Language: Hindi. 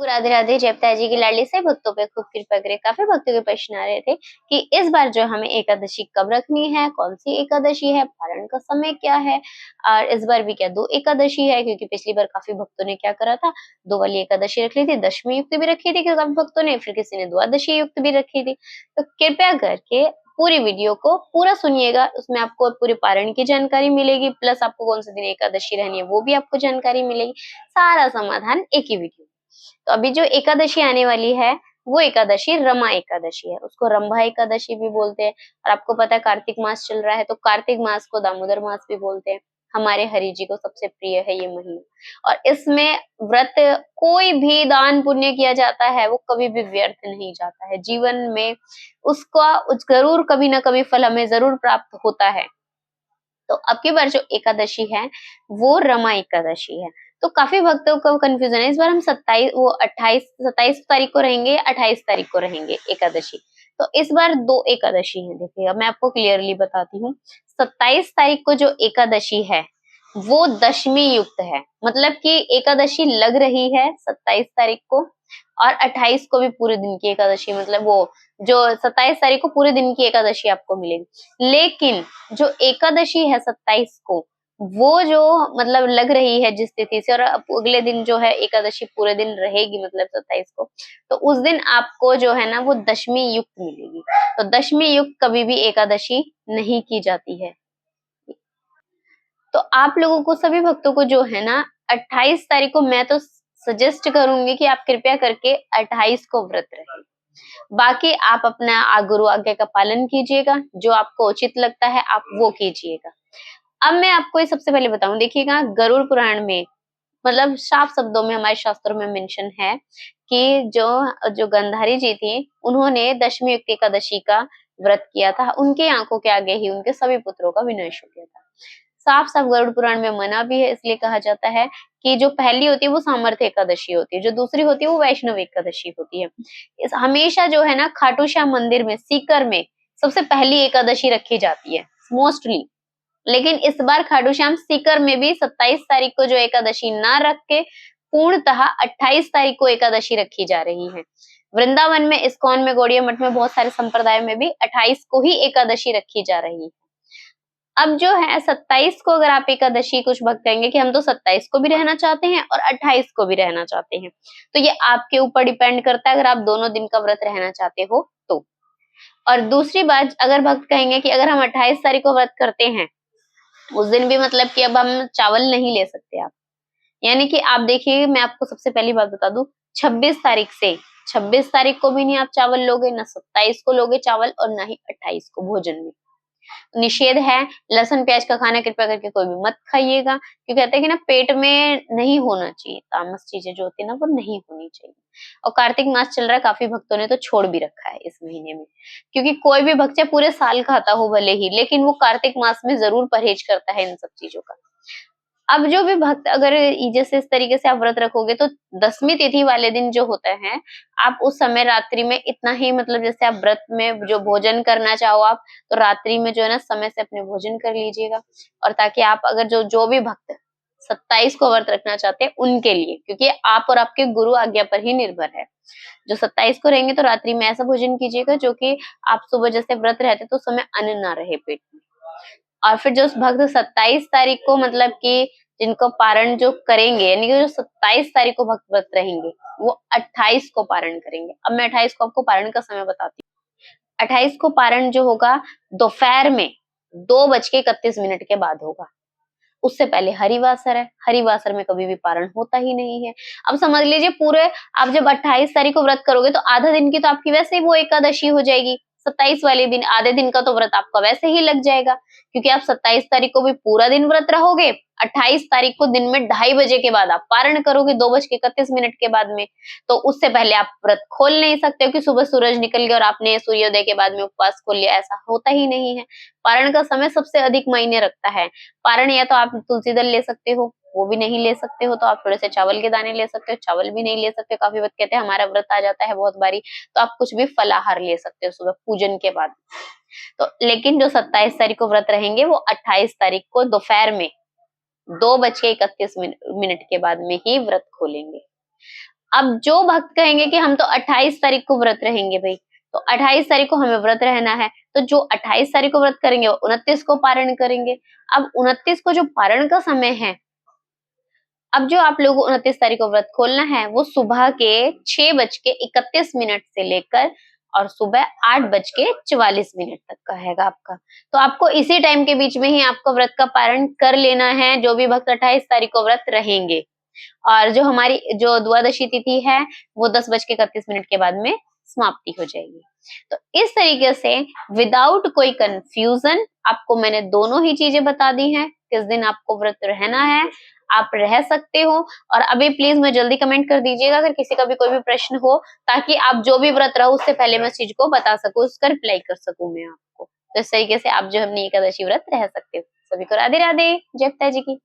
राधे राधे। जय पिता जी की लाडली से भक्तों पे खूब कृपा करे। काफी भक्तों के प्रश्न आ रहे थे कि इस बार जो हमें एकादशी कब रखनी है, कौन सी एकादशी है, पारण का समय क्या है, और इस बार भी क्या दो एकादशी है, क्योंकि पिछली बार काफी भक्तों ने क्या करा था, दो वाली एकादशी रख ली थी, दशमी युक्त भी रखी थी काफी भक्तों ने, फिर किसी ने द्वादशी युक्त भी रखी थी। तो कृपया करके पूरी वीडियो को पूरा सुनिएगा, उसमें आपको पूरे पारण की जानकारी मिलेगी, प्लस आपको कौन से दिन एकादशी रहनी है वो भी आपको जानकारी मिलेगी। सारा समाधान एक ही वीडियो। तो अभी जो एकादशी आने वाली है वो एकादशी रमा एकादशी है, उसको रंभा एकादशी भी बोलते हैं। और आपको पता है कार्तिक मास चल रहा है, तो कार्तिक मास को दामोदर मास भी बोलते हैं। हमारे हरि जी को सबसे प्रिय है ये महीना, और इसमें व्रत कोई भी दान पुण्य किया जाता है वो कभी भी व्यर्थ नहीं जाता है। जीवन में उसका जरूर कभी ना कभी फल हमें जरूर प्राप्त होता है। तो अब की बार जो एकादशी है वो रमा एकादशी है। तो काफी भक्तों को कंफ्यूजन है। इस बार हम 27 तारीख को रहेंगे, 28 तारीख को रहेंगे एकादशी। तो इस बार दो एकादशी है। देखिएगा मैं आपको क्लियरली बताती हूँ। 27 तारीख को जो एकादशी है वो दशमी युक्त है, मतलब कि एकादशी लग रही है 27 तारीख को, और 28 को भी पूरे दिन की एकादशी, मतलब वो जो 27 तारीख को पूरे दिन की एकादशी आपको मिलेगी। लेकिन जो एकादशी है 27 को, वो जो मतलब लग रही है जिस तिथि से, और अगले दिन जो है एकादशी पूरे दिन रहेगी, मतलब 27 को, तो उस दिन आपको जो है ना वो दशमी युक्त मिलेगी। तो दशमी युक्त कभी भी एकादशी नहीं की जाती है। तो आप लोगों को, सभी भक्तों को जो है ना 28 तारीख को मैं तो सजेस्ट करूंगी कि आप कृपया करके 28 को व्रत रखें। बाकी आप अपना गुरु आज्ञा का पालन कीजिएगा, जो आपको उचित लगता है आप वो कीजिएगा। अब मैं आपको ये सबसे पहले बताऊं, देखिएगा गरुड़ पुराण में, मतलब साफ शब्दों में हमारे शास्त्रों में मेंशन है कि जो जो गंधारी जी थी उन्होंने दशमी युक्त एकादशी का व्रत किया था, उनके आंखों के आगे ही उनके सभी पुत्रों का विनाश हो गया था। साफ साफ गरुड़ पुराण में मना भी है, इसलिए कहा जाता है कि जो पहली होती है वो सामर्थ्य एकादशी होती है, जो दूसरी होती है वो वैष्णव एकादशी होती है। हमेशा जो है ना खाटू श्याम मंदिर में सीकर में सबसे पहली एकादशी रखी जाती है मोस्टली। लेकिन इस बार खाटू श्याम सीकर में भी 27 तारीख को जो एकादशी ना रख के पूर्णतः 28 तारीख को एकादशी रखी जा रही है। वृंदावन में, इस्कॉन में, गौड़िया मठ में, बहुत सारे संप्रदायों में भी 28 को ही एकादशी रखी जा रही है। अब जो है 27 को अगर आप एकादशी, कुछ भक्त कहेंगे कि हम तो 27 को भी रहना चाहते हैं और 28 को भी रहना चाहते हैं, तो ये आपके ऊपर डिपेंड करता है अगर आप दोनों दिन का व्रत रहना चाहते हो तो। और दूसरी बात, अगर भक्त कहेंगे कि अगर हम 28 तारीख को व्रत करते हैं, उस दिन भी मतलब कि अब हम चावल नहीं ले सकते आप, यानी कि आप देखिए मैं आपको सबसे पहली बात बता दूं, 26 तारीख को भी नहीं आप चावल लोगे, ना 27 को लोगे चावल, और ना ही 28 को भोजन में निषेध है। लहसुन प्याज का खाना कृपया करके कोई भी मत खाइएगा, क्योंकि कहते हैं कि ना पेट में नहीं होना चाहिए, तामस चीजें जो होती है ना वो नहीं होनी चाहिए। और कार्तिक मास चल रहा है, काफी भक्तों ने तो छोड़ भी रखा है इस महीने में, क्योंकि कोई भी भक्त चाहे पूरे साल खाता हो भले ही, लेकिन वो कार्तिक मास में जरूर परहेज करता है इन सब चीजों का। अब जो भी भक्त, अगर जैसे इस तरीके से आप व्रत रखोगे तो दसवीं तिथि वाले दिन जो होता है, आप उस समय रात्रि में इतना ही, मतलब जैसे आप व्रत में जो भोजन करना चाहो आप, तो रात्रि में जो है ना समय से अपने भोजन कर लीजिएगा। और ताकि आप, अगर जो भी भक्त 27 को व्रत रखना चाहते हैं उनके लिए, क्योंकि आप और आपके गुरु आज्ञा पर ही निर्भर है। जो 27 को रहेंगे तो रात्रि में ऐसा भोजन कीजिएगा जो कि आप सुबह जैसे व्रत रहते तो उस समय अन्न ना रहे पेट में। और फिर जो भक्त 27 तारीख को, मतलब कि जिनको पारण जो करेंगे, यानी कि जो 27 तारीख को भक्त व्रत रहेंगे वो 28 को पारण करेंगे। अब मैं 28 को आपको पारण का समय बताती हूँ। 28 को पारण जो होगा दोपहर में 2:31 के बाद होगा। उससे पहले हरिवासर है, हरिवासर में कभी भी पारण होता ही नहीं है। अब समझ लीजिए पूरे, आप जब 28 तारीख को व्रत करोगे तो आधा दिन की तो आपकी वैसे ही वो एकादशी हो जाएगी। 27 वाले दिन आधे दिन का तो व्रत आपका वैसे ही लग जाएगा, क्योंकि आप 27 तारीख को भी पूरा दिन व्रत रहोगे, 28 तारीख को दिन में 2:30 के बाद आप पारण करोगे 2:31 के बाद में। तो उससे पहले आप व्रत खोल नहीं सकते हो कि सुबह सूरज निकल गया और आपने सूर्योदय के बाद में उपवास खोल लिया, ऐसा होता ही नहीं है। पारण का समय सबसे अधिक मायने रखता है। पारण या तो आप तुलसी दल ले सकते हो, वो भी नहीं ले सकते हो तो आप थोड़े से चावल के दाने ले सकते हो, चावल भी नहीं ले सकते। काफी वक्त कहते हैं हमारा व्रत आ जाता है बहुत बारी, तो आप कुछ भी फलाहार ले सकते हो सुबह पूजन के बाद। तो लेकिन जो 27 तारीख को व्रत रहेंगे वो 28 तारीख को दोपहर में 2:31 के बाद में ही व्रत खोलेंगे। अब जो भक्त कहेंगे कि हम तो 28 तारीख को व्रत रहेंगे भाई, तो 28 तारीख को हमें व्रत रहना है, तो जो 28 तारीख को व्रत करेंगे वो 29 को पारण करेंगे। अब 29 को जो पारण का समय है, अब जो आप लोगों को 29 तारीख को व्रत खोलना है वो सुबह के 6:31 से लेकर और सुबह 8:44 तक का हैगा आपका। तो आपको इसी टाइम के बीच में ही आपको व्रत का पारण कर लेना है, जो भी भक्त 28 तारीख को व्रत रहेंगे। और जो हमारी जो द्वादशी तिथि है वो 10:31 के बाद में समाप्ति हो जाएगी। तो इस तरीके से विदाउट कोई कंफ्यूजन आपको मैंने दोनों ही चीजें बता दी हैं, किस दिन आपको व्रत रहना है, आप रह सकते हो। और अभी प्लीज मुझे जल्दी कमेंट कर दीजिएगा अगर किसी का भी कोई भी प्रश्न हो, ताकि आप जो भी व्रत रहो उससे पहले मैं उस चीज को बता सकूं, उसका रिप्लाई कर सकूं मैं आपको। तो इस तरीके से आप जो अपनी एकादशी व्रत रह सकते हो। सभी को राधे राधे, जय पिता जी की।